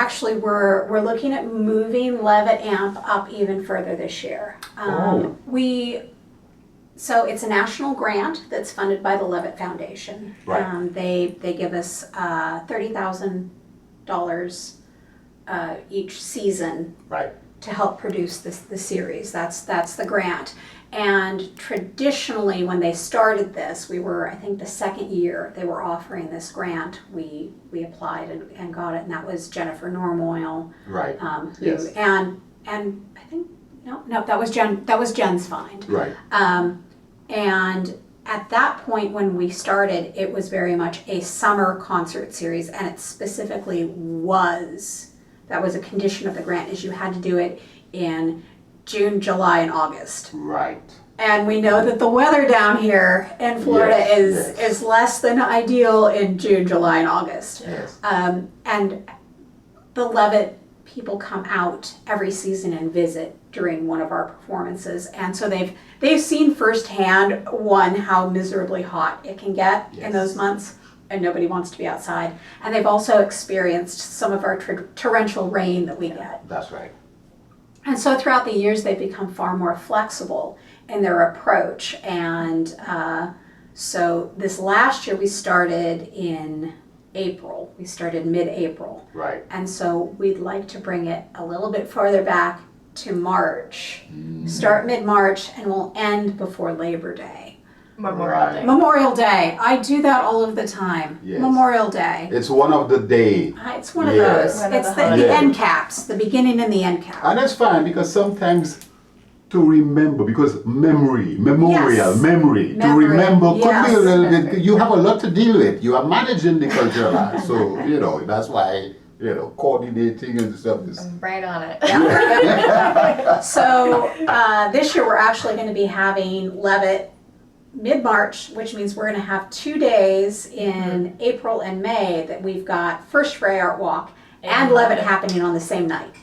actually, we're looking at moving Levitt Amp up even further this year. So it's a national grant that's funded by the Levitt Foundation. Right. They give us $30,000 each season. Right. To help produce the series. That's the grant. And traditionally, when they started this, we were, I think, the second year they were offering this grant. We applied and got it, and that was Jennifer Normoyle. Right. Yes. And I think no, that was Jen's find. Right. And at that point when we started, it was very much a summer concert series, and it specifically that was a condition of the grant, is you had to do it in June, July, and August. Right. And we know that the weather down here in Florida is less than ideal in June, July, and August. Yes. And the Levitt people come out every season and visit during one of our performances, and so they've seen firsthand how miserably hot it can get in those months, and nobody wants to be outside. And they've also experienced some of our torrential rain that we get. That's right. And so throughout the years, they've become far more flexible in their approach. And so this last year, we started in April. We started mid-April. Right. And so we'd like to bring it a little bit farther back to March. Start mid-March, and we'll end before Labor Day. Memorial Day. I do that all of the time. Yes. Memorial Day. It's one of the day. It's one of those. It's the end caps, the beginning and the end cap. And that's fine, because sometimes to remember, because memorial, to remember could be a little bit, you have a lot to deal with. You are managing the cultural arts. So, that's why, coordinating and stuff is... I'm right on it. So this year we're actually going to be having Levitt mid-March, which means we're going to have 2 days in April and May that we've got First Fray Art Walk and Levitt happening on the same night.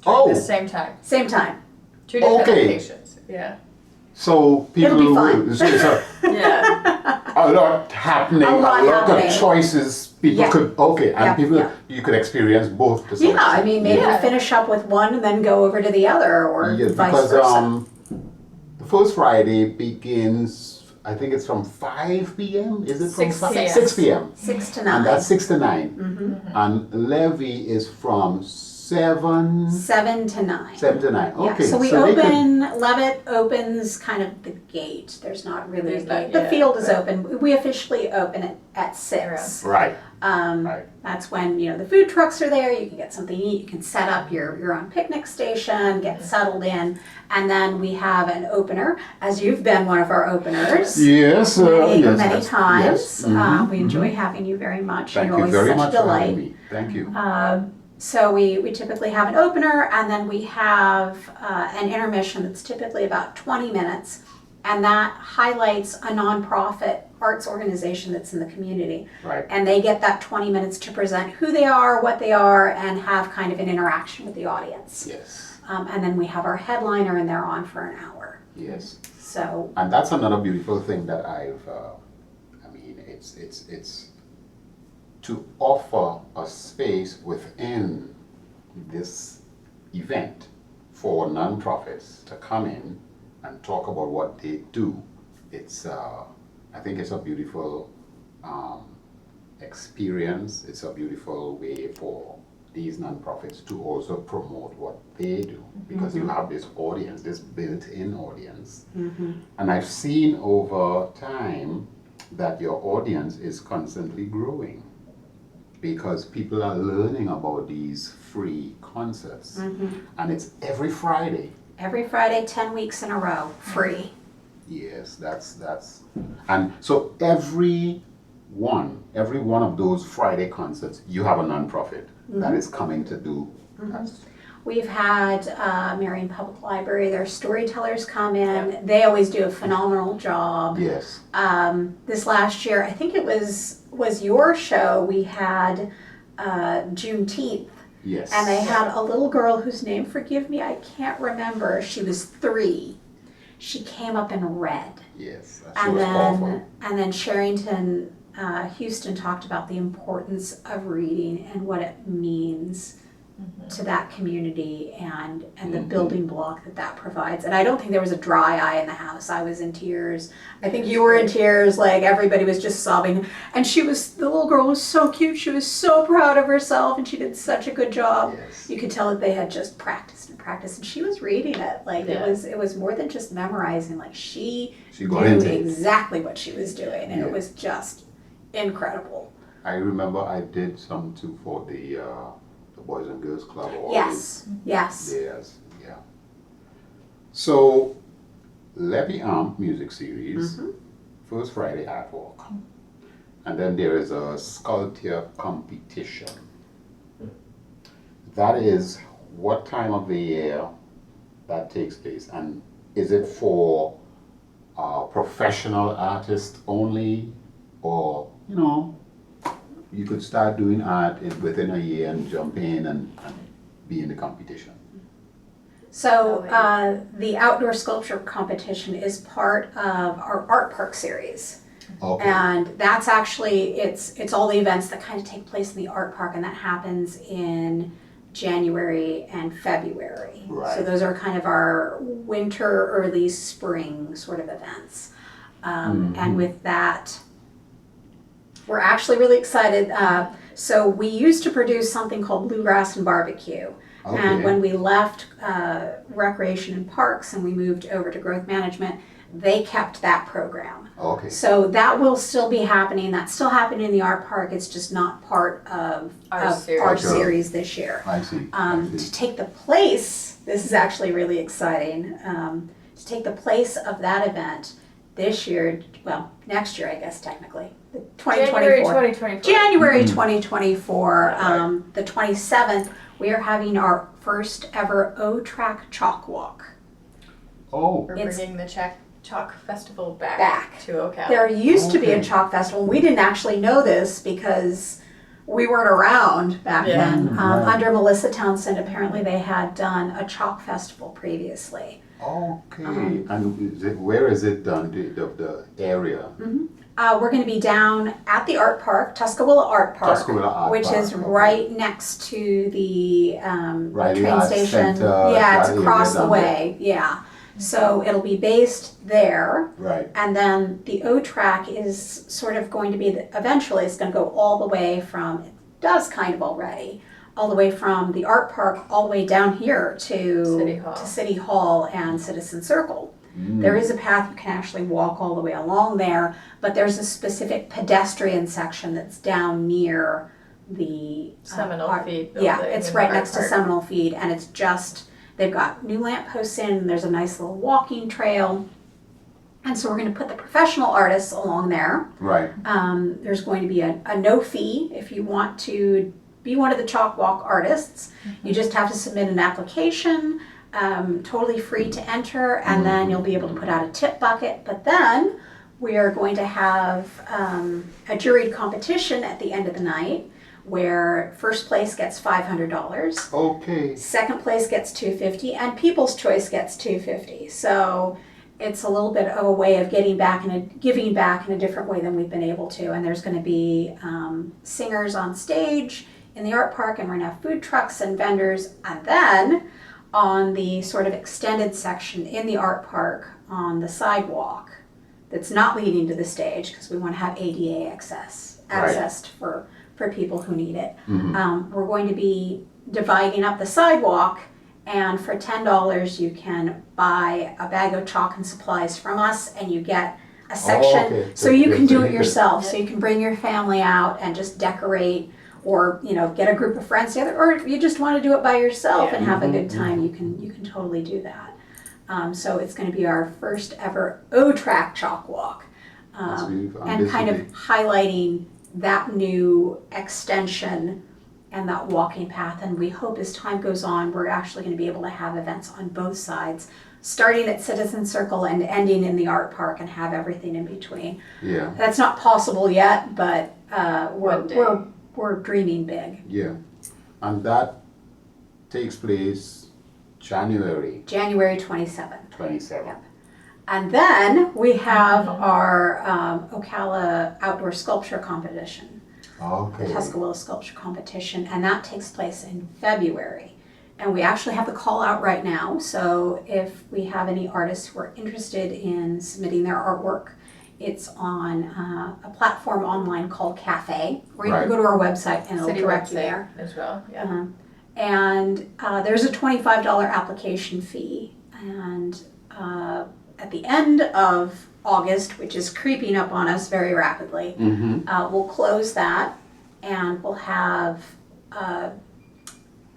Oh! At the same time. Same time. 2 different locations. Yeah. So people It'll be fun. A lot happening, a lot of choices people could, you could experience both. I mean, maybe finish up with one and then go over to the other, or vice versa. The first Friday begins, I think it's from 5 p.m. Is it from 6 p.m. 6 p.m. 6 to 9. And that's 6 to 9. And Levy is from 7 to 9. 7 to 9. Okay. So we open, Levitt opens kind of the gate. There's not really a gate. The field is open. We officially open it at 6. Right. That's when, the food trucks are there. You can get something to eat. You can set up your own picnic station, get settled in. And then we have an opener, as you've been one of our openers. Yes. Many times. Yes. We enjoy having you very much. Thank You're you always very such much a delight. for having me. Thank you. So we typically have an opener, and then we have an intermission that's typically about 20 minutes, and that highlights a nonprofit arts organization that's in the community. Right. And they get that 20 minutes to present who they are, what they are, and have kind of an interaction with the audience. Yes. And then we have our headliner, and they're on for an hour. Yes. So. And that's another beautiful thing that it's to offer a space within this event for nonprofits to come in and talk about what they do. It's, I think it's a beautiful experience. It's a beautiful way for these nonprofits to also promote what they do, because you have this audience, this built-in audience. And I've seen over time that your audience is constantly growing, because people are learning about these free concerts. And it's every Friday. Every Friday, 10 weeks in a row, free. Yes, that's, and so every one of those Friday concerts, you have a nonprofit that is coming to do. We've had Marion Public Library, their storytellers come in. They always do a phenomenal job. Yes. This last year, I think it was your show, we had Juneteenth. Yes. And they had a little girl whose name, forgive me, I can't remember. She was 3. She came up in red. Yes. And then Sherrington Houston talked about the importance of reading and what it means to that community and the building block that provides. And I don't think there was a dry eye in the house. I was in tears. I think you were in tears. Like everybody was just sobbing. And the little girl was so cute. She was so proud of herself and she did such a good job. Yes. You could tell that they had just practiced and she was reading it. Like it was more than just memorizing. Like she knew exactly what she was doing and it was just incredible. I remember I did some too for the Boys and Girls Club. Yes. Yeah. So, Levy Amp Music Series, first Friday Art Walk. And then there is a sculpture competition. That is what time of the year that takes place? And is it for professional artists only? Or, you could start doing art within a year and jump in and be in the competition. So the outdoor sculpture competition is part of our Art Park series. Okay. And that's actually, it's all the events that kind of take place in the Art Park, and that happens in January and February. Right. So those are kind of our winter, early spring sort of events. And with that, we're actually really excited. So we used to produce something called Bluegrass and Barbecue. Okay. And when we left Recreation and Parks and we moved over to Growth Management, they kept that program. Okay. So that will still be happening. That's still happening in the Art Park. It's just not part of our series this year. I see. To take the place, this is actually really exciting, to take the place of that event this year, well, next year I guess technically, 2024. January 2024, the 27th, we are having our first ever O-Track Chalk Walk. Oh. We're bringing the Chalk Festival back to Ocala. There used to be a Chalk Festival. We didn't actually know this because we weren't around back then. Under Melissa Townsend, apparently they had done a Chalk Festival previously. Okay. And where is it done, the area? We're going to be down at the Art Park, Tuscaloosa Art Park, which is right next to the train station. It's across the way. Yeah. So it'll be based there. Right. And then the O-Track is sort of going to be, eventually it's going to go all the way from, it does kind of already, all the way from the Art Park all the way down here to City Hall and Citizen Circle. There is a path you can actually walk all the way along there, but there's a specific pedestrian section that's down near the Seminole Feed building. Yeah, it's right next to Seminole Feed, and it's just, they've got new lampposts in, and there's a nice little walking trail. And so we're going to put the professional artists along there. Right. There's going to be a no fee if you want to be one of the Chalk Walk artists. You just have to submit an application. Totally free to enter, and then you'll be able to put out a tip bucket. But then we are going to have a juried competition at the end of the night where first place gets $500. Okay. Second place gets $250, and People's Choice gets $250. So it's a little bit of a way of giving back in a different way than we've been able to. And there's going to be singers on stage in the Art Park, and we're going to have food trucks and vendors, and then on the sort of extended section in the Art Park on the sidewalk that's not leading to the stage, because we want to have ADA access for people who need it. We're going to be dividing up the sidewalk, and for $10 you can buy a bag of chalk and supplies from us, and you get a section so you can do it yourself. So you can bring your family out and just decorate, or get a group of friends together, or if you just want to do it by yourself and have a good time, you can totally do that. So it's going to be our first ever O-Track Chalk Walk, and kind of highlighting that new extension and that walking path. And we hope as time goes on, we're actually going to be able to have events on both sides, starting at Citizen Circle and ending in the Art Park, and have everything in between. Yeah. That's not possible yet, but we're dreaming big. Yeah. And that takes place January 27th. 27th. Yep. And then we have our Ocala outdoor sculpture competition, the Okay. Tuscaloosa sculpture competition, and that takes place in February. And we actually have the call out right now, so if we have any artists who are interested in submitting their artwork, it's on a platform online called Cafe, or you Right. can go to our website and it'll City direct you website there. as well, yeah. And there's a $25 application fee, and at the end of August, which is creeping up on us very rapidly, we'll close that, and we'll have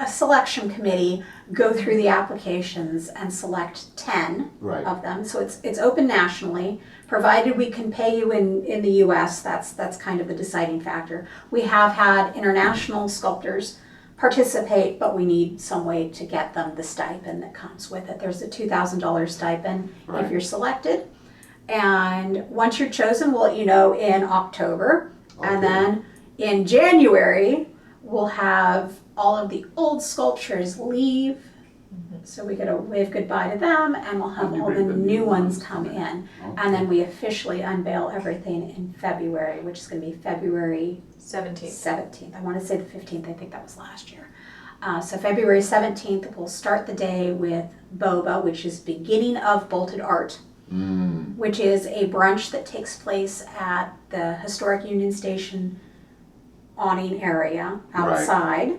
a selection committee go through the applications and select 10 Right. of them. So it's open nationally, provided we can pay you in the US, that's kind of the deciding factor. We have had international sculptors participate, but we need some way to get them the stipend that comes with it. There's a $2,000 stipend Right. if you're selected. And once you're chosen, we'll let you know in October. And Okay. then in January, we'll have all of the old sculptures leave. So we get to wave goodbye to them, and we'll have And you all the bring the new ones come in. Okay. And then we officially unveil everything in February, which is going to be February 17th. 17th. I want to say the 15th. I think that was last year. So February 17th, we'll start the day with Boba, which is beginning of Bolted Art, which is a brunch that takes place at the historic Union Station awning area outside.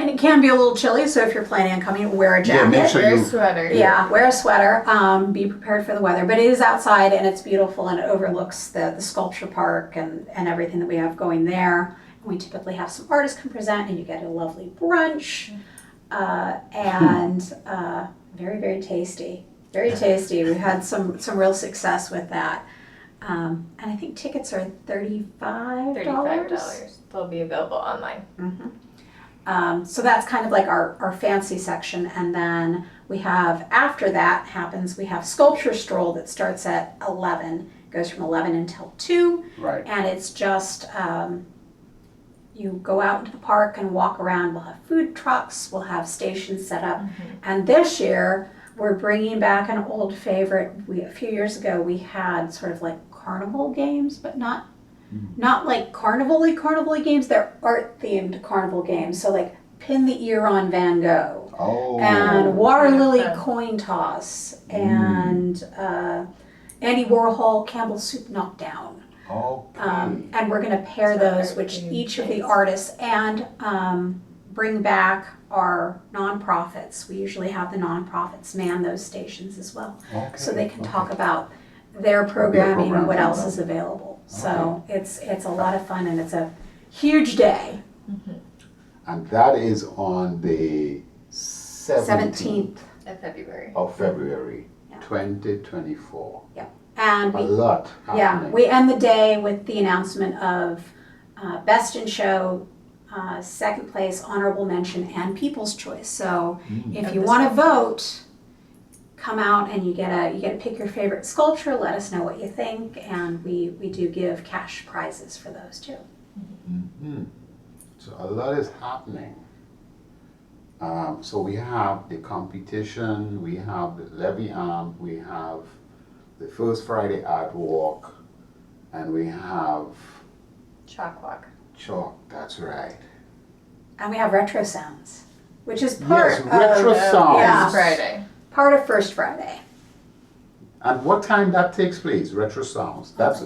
And it can be a little chilly, so if you're planning on coming, wear a jacket. make sure Wear you- a sweater. Yeah, wear a sweater. Be prepared for the weather. But it is outside, and it's beautiful, and it overlooks the sculpture park and everything that we have going there. And we typically have some artists come present, and you get a lovely brunch. And very, very tasty. Very tasty. We had some real success with that. And I think tickets are $35. $35. They'll be available online. So that's kind of like our fancy section. And then we have, after that happens, we have Sculpture Stroll that starts at 11, goes from 11 until 2. Right. And it's just, you go out into the park and walk around. We'll have food trucks, we'll have stations set up. And this year, we're bringing back an old favorite. A few years ago, we had sort of like carnival games, but not like carnival-y games. They're art-themed carnival games. So like Pin the Ear on Van Gogh, Oh. and Water Lily fun. Coin Toss, and Andy Warhol Campbell Soup Knockdown. Okay. And we're going to pair So those, art which themed each of the things. artists, and bring back our nonprofits. We usually have the nonprofits man those stations as well, Okay. so they can Okay. talk about their programming and what programs else and is available. So it's a lot of fun, and it's a huge day. And that is on the 17th Of February. of February, Yeah. 2024. And A lot happening. we end the day with the announcement of Best in Show, second place, honorable mention, and People's Choice. So if Of you the want to sculpture. vote, come out and you get to pick your favorite sculpture. Let us know what you think, and we do give cash prizes for those too. So a lot is happening. So we have the competition, we have the levy amp, we have the First Friday Art Walk, and we have Chalk walk. Chalk, that's right. And we have Retro Sounds, which is part Yes, Retro of Sounds. yeah, Friday. part of First Friday. And what time that takes place, Retro Sounds? That's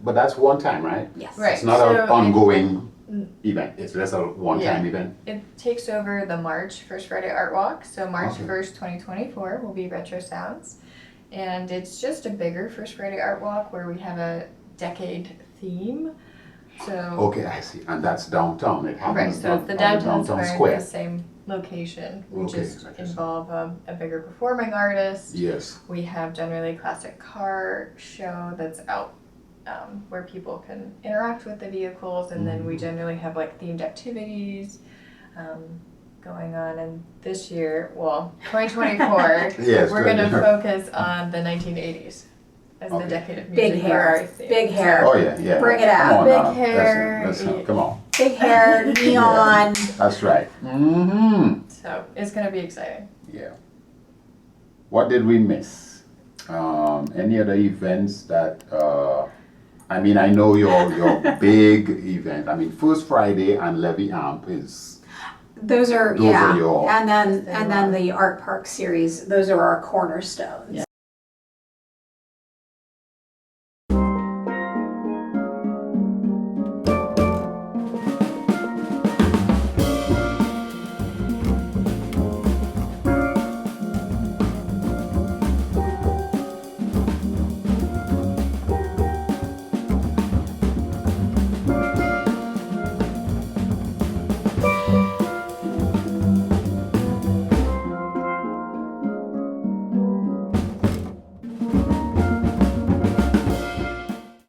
but that's one time, right? Yes. Right. It's not So an ongoing event, it's just a one-time Yeah. event. It takes over the March First Friday Art Walk. So March Okay. 1st, 2024 will be Retro Sounds. And it's just a bigger First Friday Art Walk where we have a decade theme. So Okay, I see, and that's downtown, it right, happens so it's the on downtown downtown square, square. the same location. We Okay, just Retro involve a bigger performing artist. Yes, We have generally a classic car show that's out where people can interact with the vehicles, and then we generally have like themed activities going on. And this year, well, 2024, Yes, we're going to 2024. focus on the 1980s as Okay. the decade of Big music. for hair, our theme. big hair. oh yeah. Bring it out. Come on Big now. hair. Come on, Big hair, neon. that's right. Mm-hmm. So it's going to be exciting. Yeah. What did we miss? Any other events that, I mean, I know your big event. I mean, First Friday and Levy Amp is. Those are Those are your- and then the Art Park series. Those are our cornerstones. Yeah.